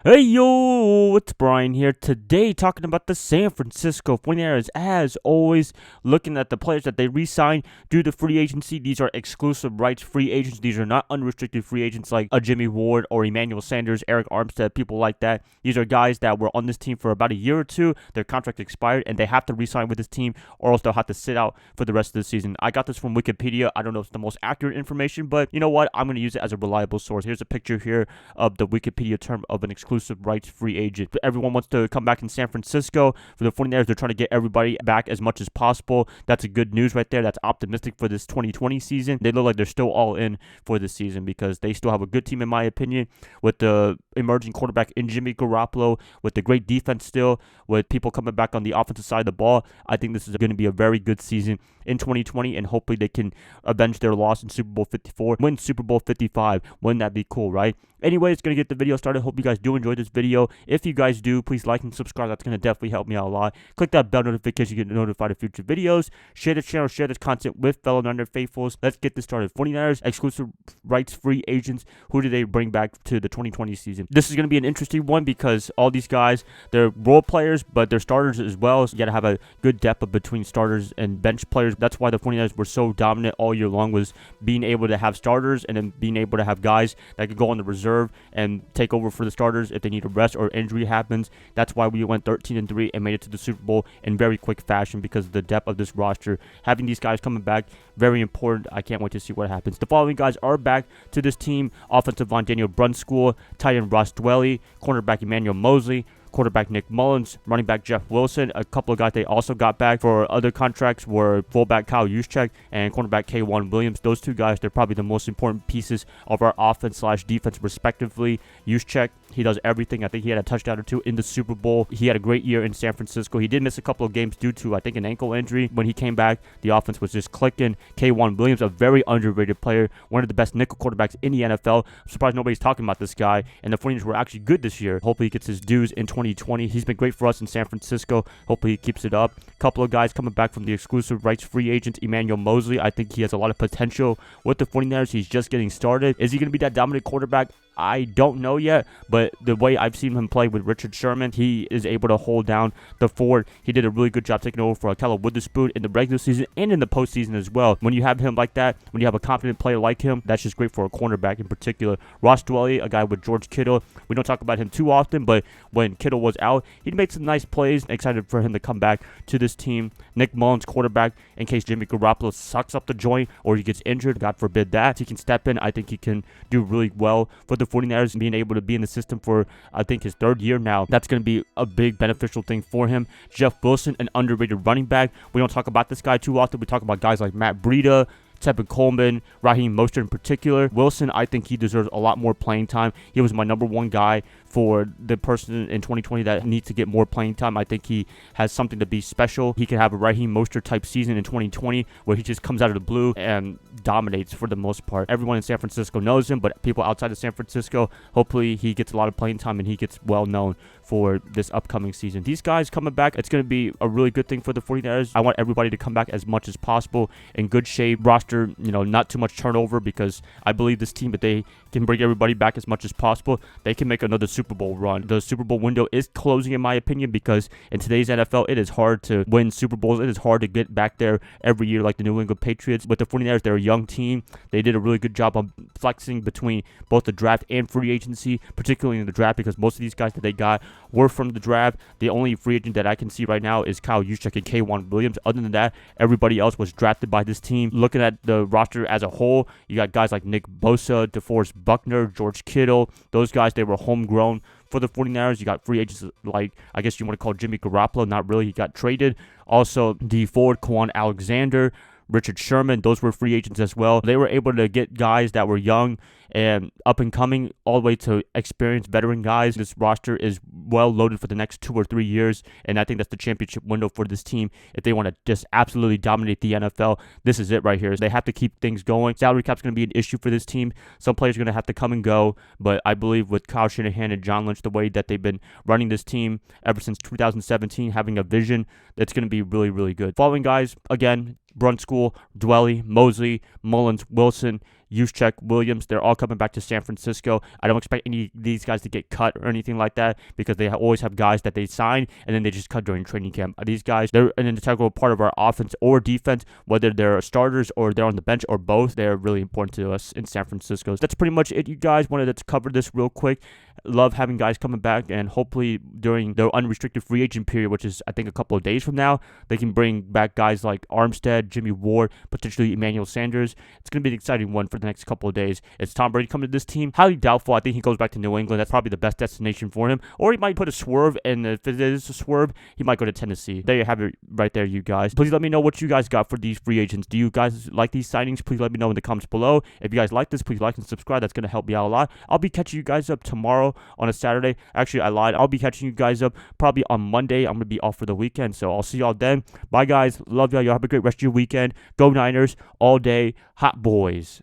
Hey yo, it's Brian here today talking about the San Francisco 49ers. As always, looking at the players that they re-signed due to free agency. These are exclusive rights free agents. These are not unrestricted free agents like a Jimmy Ward or Emmanuel Sanders, Eric Armstead, people like that. These are guys that were on this team for about a year or two. Their contract expired and they have to re-sign with this team or else they'll have to sit out for the rest of the season. I got this from Wikipedia. I don't know if it's the most accurate information, but you know what? I'm going to use it as a reliable source. Here's a picture here of the Wikipedia term of an exclusive rights free agent. Everyone wants to come back in San Francisco. For the 49ers, they're trying to get everybody back as much as possible. That's a good news right there. That's optimistic for this 2020 season. They look like they're still all in for this season because they still have a good team, in my opinion, with the emerging quarterback in Jimmy Garoppolo, with the great defense still, with people coming back on the offensive side of the ball. I think this is going to be a very good season in 2020, and hopefully they can avenge their loss in Super Bowl 54, win Super Bowl 55. Wouldn't that be cool, right? Anyway, it's going to get the video started. Hope you guys do enjoy this video. If you guys do, please like and subscribe. That's going to definitely help me out a lot. Click that bell notification to get notified of future videos. Share this channel, share this content with fellow Niner faithfuls. Let's get this started. 49ers, exclusive rights free agents. Who do they bring back to the 2020 season? This is going to be an interesting one because all these guys, they're role players, but they're starters as well. So you got to have a good depth between starters and bench players. That's why the 49ers were so dominant all year long, was being able to have starters and then being able to have guys that could go on the reserve and take over for the starters if they need a rest or injury happens. That's why we went 13-3 and made it to the Super Bowl in very quick fashion because of the depth of this roster. Having these guys coming back, very important. I can't wait to see what happens. The following guys are back to this team: offensive line Daniel Brunskill, tight end Ross Dwelley, cornerback Emmanuel Moseley, quarterback Nick Mullins, running back Jeff Wilson. A couple of guys they also got back for other contracts were fullback Kyle Juszczyk and cornerback K1 Williams. Those two guys, they're probably the most important pieces of our offense/defense respectively. Juszczyk, he does everything. I think he had a touchdown or two in the Super Bowl. He had a great year in San Francisco. He did miss a couple of games due to, I think, an ankle injury. When he came back, the offense was just clicking. K1 Williams, a very underrated player, one of the best nickel quarterbacks in the NFL. I'm surprised nobody's talking about this guy, and the 49ers were actually good this year. Hopefully he gets his dues in 2020. He's been great for us in San Francisco. Hopefully he keeps it up. A couple of guys coming back from the exclusive rights free agent, Emmanuel Moseley. I think he has a lot of potential with the 49ers. He's just getting started. Is he going to be that dominant quarterback? I don't know yet, but the way I've seen him play with Richard Sherman, he is able to hold down the fort. He did a really good job taking over for Ahkello Witherspoon in the regular season and in the postseason as well. When you have him like that, when you have a confident player like him, that's just great for a cornerback in particular. Ross Dwelley, a guy with George Kittle. We don't talk about him too often, but when Kittle was out, he made some nice plays. Excited for him to come back to this team. Nick Mullins, quarterback, in case Jimmy Garoppolo sucks up the joint or he gets injured. God forbid that. He can step in. I think he can do really well for the 49ers, being able to be in the system for, I think, his third year now. That's going to be a big beneficial thing for him. Jeff Wilson, an underrated running back. We don't talk about this guy too often. We talk about guys like Matt Breida, Tevin Coleman, Raheem Mostert in particular. Wilson, I think he deserves a lot more playing time. He was my number one guy for the person in 2020 that needs to get more playing time. I think he has something to be special. He could have a Raheem Mostert type season in 2020 where he just comes out of the blue and dominates for the most part. Everyone in San Francisco knows him, but people outside of San Francisco, hopefully he gets a lot of playing time and he gets well known for this upcoming season. These guys coming back, it's going to be a really good thing for the 49ers. I want everybody to come back as much as possible in good shape. Roster, not too much turnover, because I believe this team, if they can bring everybody back as much as possible, they can make another Super Bowl run. The Super Bowl window is closing, in my opinion, because in today's NFL, it is hard to win Super Bowls. It is hard to get back there every year like the New England Patriots. With the 49ers, they're a young team. They did a really good job on flexing between both the draft and free agency, particularly in the draft, because most of these guys that they got were from the draft. The only free agent that I can see right now is Kyle Juszczyk and K1 Williams. Other than that, everybody else was drafted by this team. Looking at the roster as a whole, you got guys like Nick Bosa, DeForest Buckner, George Kittle. Those guys, they were homegrown for the 49ers. You got free agents like, I guess you want to call Jimmy Garoppolo. Not really. He got traded. Also, D Ford, Quan Alexander, Richard Sherman, those were free agents as well. They were able to get guys that were young and up and coming all the way to experienced veteran guys. This roster is well loaded for the next 2 or 3 years, and I think that's the championship window for this team. If they want to just absolutely dominate the NFL, this is it right here. They have to keep things going. Salary cap's going to be an issue for this team. Some players are going to have to come and go, but I believe with Kyle Shanahan and John Lynch, the way that they've been running this team ever since 2017, having a vision, it's going to be really, really good. Following guys, again, Brunskill, Dwelley, Moseley, Mullins, Wilson, Juszczyk, Williams, they're all coming back to San Francisco. I don't expect any of these guys to get cut or anything like that because they always have guys that they sign and then they just cut during training camp. These guys, they're an integral part of our offense or defense, whether they're starters or they're on the bench or both. They're really important to us in San Francisco. So that's pretty much it, you guys. Wanted to cover this real quick. Love having guys coming back, and hopefully during the unrestricted free agent period, which is I think a couple of days from now, they can bring back guys like Armstead, Jimmy Ward, potentially Emmanuel Sanders. It's going to be an exciting one for the next couple of days. Is Tom Brady coming to this team? Highly doubtful. I think he goes back to New England. That's probably the best destination for him. Or he might put a swerve, and if it is a swerve, he might go to Tennessee. There you have it right there, you guys. Please let me know what you guys got for these free agents. Do you guys like these signings? Please let me know in the comments below. If you guys like this, please like and subscribe. That's going to help me out a lot. I'll be catching you guys up tomorrow on a Saturday. Actually, I lied. I'll be catching you guys up probably on Monday. I'm going to be off for the weekend, so I'll see y'all then. Bye, guys. Love y'all. Y'all have a great rest of your weekend. Go Niners all day. Hot boys.